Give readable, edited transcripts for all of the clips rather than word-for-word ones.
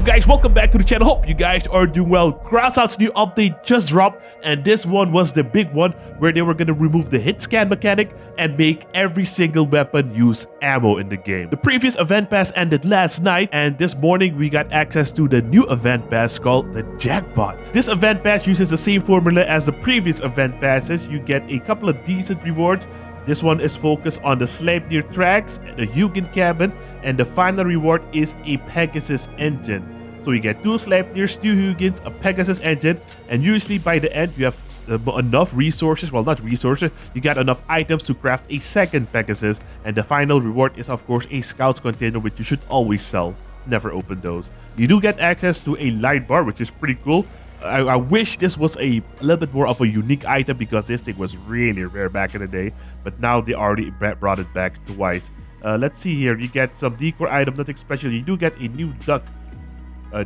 guys, welcome back to the channel. Hope you guys are doing well. Crossout's new update just dropped, and this one was the big one where they were going to remove the hit scan mechanic and make every single weapon use ammo in the game. The previous event pass ended last night, and this morning we got access to the new event pass called the Jackpot. This event pass uses the same formula as the previous event passes. You get a couple of decent rewards. This one is focused on the Sleipnir tracks, the Hugin cabin, and the final reward is a Pegasus engine. So you get 2 Sleipnirs, 2 Hugins, a Pegasus engine, and usually by the end you have enough resources, well not resources, you got enough items to craft a second Pegasus, and the final reward is of course a Scout's container, which you should always sell. Never open those. You do get access to a light bar, which is pretty cool. I wish this was a little bit more of a unique item because this thing was really rare back in the day, but now they already brought it back twice. Let's see here. You get some decor item, nothing special. You do get a new duck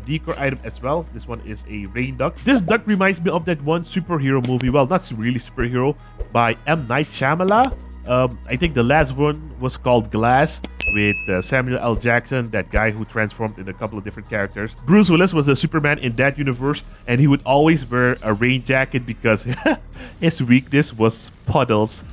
decor item as well. This one is a rain duck. This duck reminds me of that one superhero movie, well not really superhero, by M. Night Shyamalan. I think the last one was called Glass with Samuel L. Jackson, that guy who transformed in a couple of different characters. Bruce Willis was the Superman in that universe, and he would always wear a rain jacket because his weakness was puddles.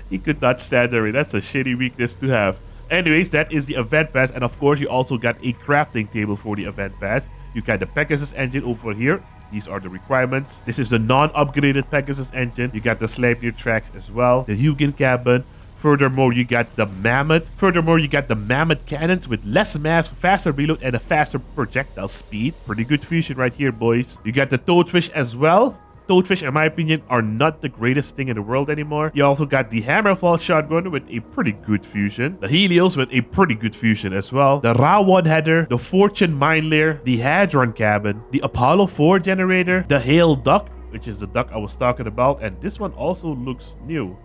He could not stand the rain. That's a shitty weakness to have. Anyways, that is the event pass, and of course you also got a crafting table for the event pass. You got the Pegasus engine over here. These are the requirements. This is a non-upgraded Pegasus engine. You got the Sleipnir tracks as well, the Hugin cabin. Furthermore, you got the Mammoth. Furthermore, you got the Mammoth cannons with less mass, faster reload, and a faster projectile speed. Pretty good fusion right here, boys. You got the Toadfish as well. Toadfish, in my opinion, are not the greatest thing in the world anymore. You also got the Hammerfall shotgun with a pretty good fusion. The Helios with a pretty good fusion as well. The Rawon header, the Fortune mine lair, the Hadron cabin, the Apollo 4 generator, the Hail duck, which is the duck I was talking about, and this one also looks new.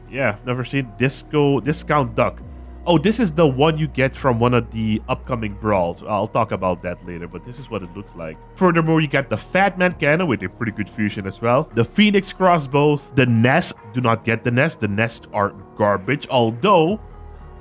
Yeah, I've never seen discount duck. Oh, this is the one you get from one of the upcoming Brawls. I'll talk about that later, but this is what it looks like. Furthermore, you got the Fat Man cannon with a pretty good fusion as well. The Phoenix crossbows. The Nest. Do not get the Nest. The Nests are garbage. Although,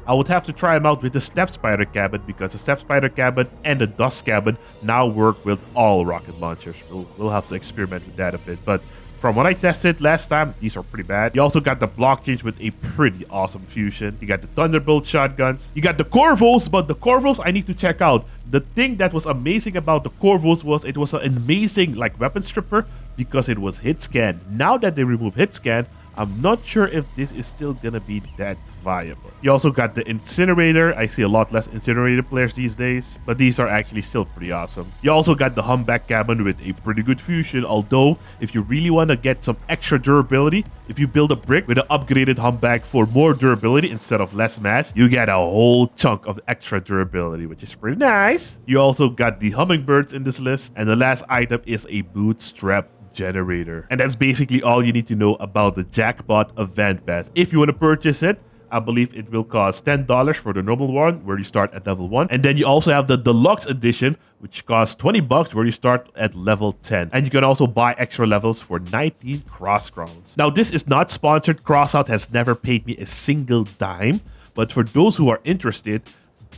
I would have to try them out with the Step Spider cabin because the Step Spider cabin and the Dust cabin now work with all rocket launchers. We'll have to experiment with that a bit, but from what I tested last time, these are pretty bad. You also got the Blockchains with a pretty awesome fusion. You got the Thunderbolt shotguns. You got the Corvos, but the Corvos I need to check out. The thing that was amazing about the Corvos was it was an amazing weapon stripper because it was hit scan. Now that they remove hit scan, I'm not sure if this is still gonna be that viable. You also got the Incinerator. I see a lot less Incinerator players these days, but these are actually still pretty awesome. You also got the Humpback cabin with a pretty good fusion, although if you really want to get some extra durability, if you build a brick with an upgraded Humpback for more durability instead of less mass, you get a whole chunk of extra durability, which is pretty nice. You also got the Hummingbirds in this list, and the last item is a Bootstrap generator. And that's basically all you need to know about the Jackpot event pass. If you want to purchase it, I believe it will cost $10 for the normal one, where you start at level 1. And then you also have the deluxe edition, which costs $20, where you start at level 10. And you can also buy extra levels for 19 cross crowns. Now, this is not sponsored. Crossout has never paid me a single dime. But for those who are interested,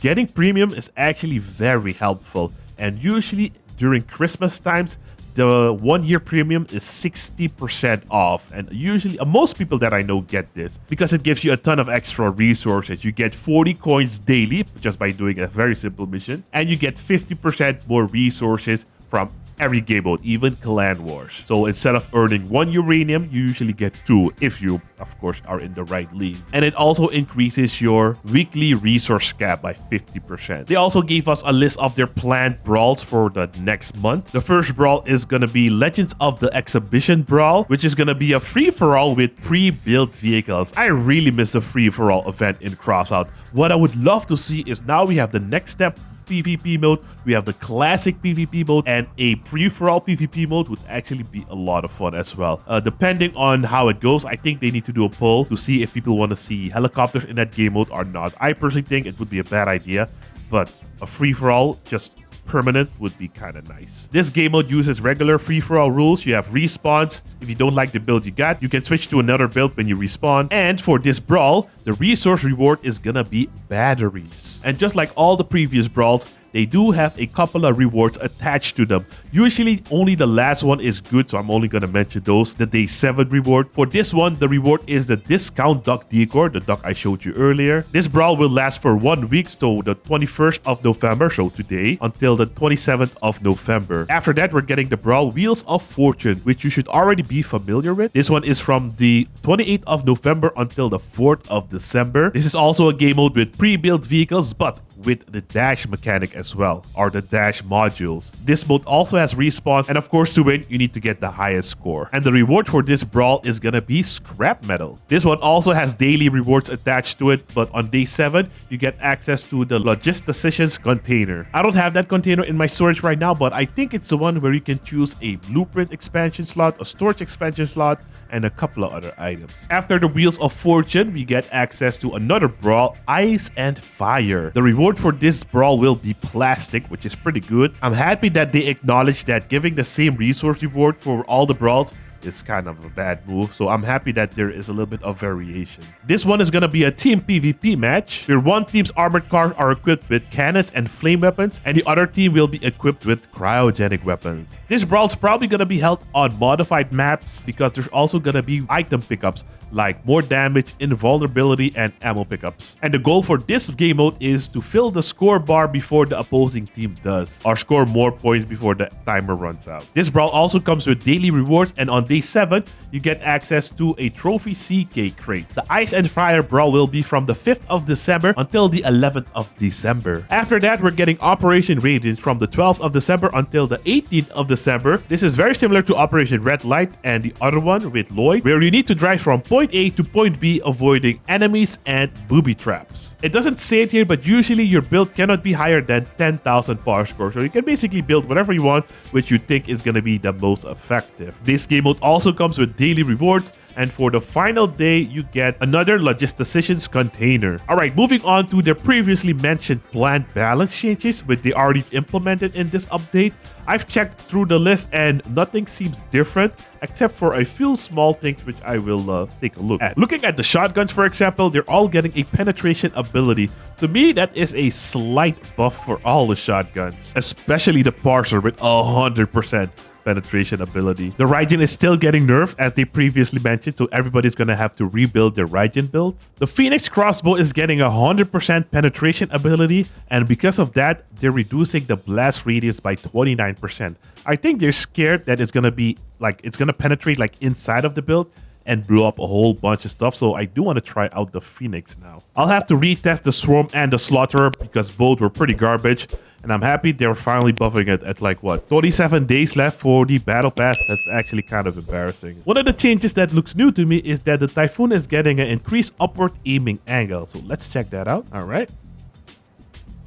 getting premium is actually very helpful. And usually during Christmas times, the 1 year premium is 60% off, and usually most people that I know get this because it gives you a ton of extra resources. You get 40 coins daily just by doing a very simple mission, and you get 50% more resources from every game mode, even Clan Wars. So instead of earning 1 uranium, you usually get 2 if you, of course, are in the right league. And it also increases your weekly resource cap by 50%. They also gave us a list of their planned brawls for the next month. The first brawl is gonna be Legends of the Exhibition Brawl, which is gonna be a free-for-all with pre-built vehicles. I really miss the free-for-all event in Crossout. What I would love to see is now we have the next step PvP mode, we have the classic PvP mode, and a free-for-all PvP mode would actually be a lot of fun as well. Depending on how it goes, I think they need to do a poll to see if people want to see helicopters in that game mode or not. I personally think it would be a bad idea, but a free-for-all just permanent would be kind of nice. This game mode uses regular free-for-all rules. You have respawns. If you don't like the build you got, you can switch to another build when you respawn. And for this brawl, the resource reward is gonna be batteries. And just like all the previous brawls, they do have a couple of rewards attached to them. Usually only the last one is good, so I'm only going to mention those. The day 7 reward. For this one, the reward is the discount duck decor, the duck I showed you earlier. This brawl will last for 1 week, so the 21st of November, so today, until the 27th of November. After that, we're getting the brawl Wheels of Fortune, which you should already be familiar with. This one is from the 28th of November until the 4th of December. This is also a game mode with pre-built vehicles, but with the dash mechanic as well, or the dash modules. This mode also has respawns, and of course to win, you need to get the highest score. And the reward for this brawl is gonna be scrap metal. This one also has daily rewards attached to it, but on day 7, you get access to the Logistician's container. I don't have that container in my storage right now, but I think it's the one where you can choose a blueprint expansion slot, a storage expansion slot, and a couple of other items. After the Wheels of Fortune, we get access to another brawl, Ice and Fire. The reward for this brawl will be plastic, which is pretty good. I'm happy that they acknowledge that giving the same resource reward for all the brawls is kind of a bad move, so I'm happy that there is a little bit of variation. This one is gonna be a team PvP match, where one team's armored cars are equipped with cannons and flame weapons, and the other team will be equipped with cryogenic weapons. This brawl is probably gonna be held on modified maps, because there's also gonna be item pickups like more damage, invulnerability, and ammo pickups. And the goal for this game mode is to fill the score bar before the opposing team does, or score more points before the timer runs out. This brawl also comes with daily rewards, and on day 7, you get access to a trophy CK crate. The Ice and Fire brawl will be from the 5th of December until the 11th of December. After that, we're getting Operation Raijin from the 12th of December until the 18th of December. This is very similar to Operation Red Light and the other one with Lloyd, where you need to drive from point A to point B, avoiding enemies and booby traps. It doesn't say it here, but usually your build cannot be higher than 10,000 power score, so you can basically build whatever you want, which you think is going to be the most effective. This game mode also comes with daily rewards, and for the final day, you get another Logistician's container. Alright, moving on to the previously mentioned plant balance changes, which they already implemented in this update. I've checked through the list and nothing seems different, except for a few small things which I will take a look at. Looking at the shotguns, for example, they're all getting a penetration ability. To me, that is a slight buff for all the shotguns, especially the parser with 100% penetration ability. The Raijin is still getting nerfed, as they previously mentioned, so everybody's gonna have to rebuild their Raijin builds. The Phoenix crossbow is getting 100% penetration ability, and because of that, they're reducing the blast radius by 29%. I think they're scared that it's gonna be like, it's gonna penetrate like inside of the build and blow up a whole bunch of stuff, so I do want to try out the Phoenix now. I'll have to retest the Swarm and the Slaughterer because both were pretty garbage, and I'm happy they're finally buffing it at like, what, 27 days left for the Battle Pass. That's actually kind of embarrassing. One of the changes that looks new to me is that the Typhoon is getting an increased upward aiming angle, so let's check that out. All right.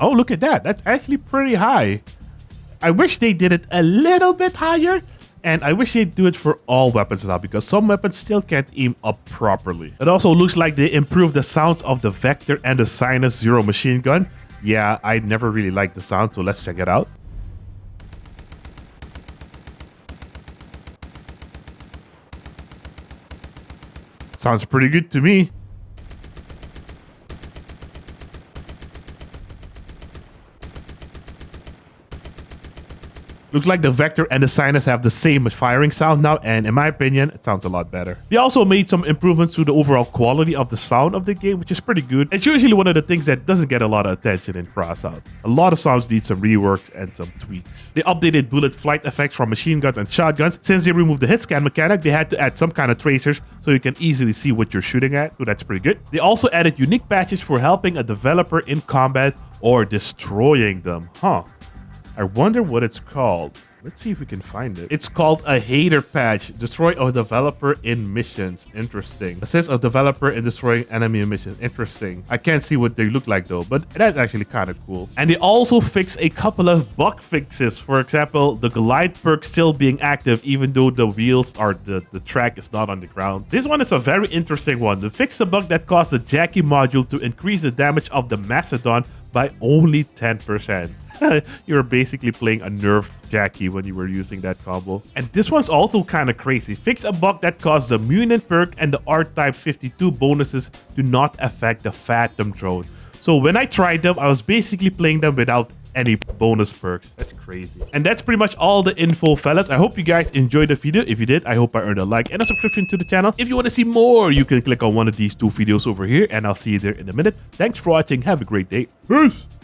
Oh, look at that. That's actually pretty high. I wish they did it a little bit higher, and I wish they'd do it for all weapons now, because some weapons still can't aim up properly. It also looks like they improved the sounds of the Vector and the Sinus Zero machine gun. Yeah, I never really liked the sound, so let's check it out. Sounds pretty good to me. Looks like the Vector and the Sinus have the same firing sound now, and in my opinion, it sounds a lot better. They also made some improvements to the overall quality of the sound of the game, which is pretty good. It's usually one of the things that doesn't get a lot of attention in Crossout. A lot of sounds need some rework and some tweaks. They updated bullet flight effects from machine guns and shotguns. Since they removed the hit scan mechanic, they had to add some kind of tracers so you can easily see what you're shooting at, so that's pretty good. They also added unique patches for helping a developer in combat or destroying them. I wonder what it's called. Let's see if we can find it. It's called a hater patch. Destroy a developer in missions. Interesting. Assist a developer in destroying enemy missions. Interesting. I can't see what they look like though, but that's actually kind of cool. And they also fixed a couple of bug fixes. For example, the glide perk still being active even though the wheels or the track is not on the ground. This one is a very interesting one. They fixed a bug that caused the Jackie module to increase the damage of the Macedon by only 10%. You were basically playing a NERF Jackie when you were using that combo. And this one's also kind of crazy. Fix a bug that caused the Mutant perk and the R-Type 52 bonuses to not affect the Phantom drone. So when I tried them, I was basically playing them without any bonus perks. That's crazy. And that's pretty much all the info, fellas. I hope you guys enjoyed the video. If you did, I hope I earned a like and a subscription to the channel. If you want to see more, you can click on one of these two videos over here, and I'll see you there in a minute. Thanks for watching. Have a great day. Peace.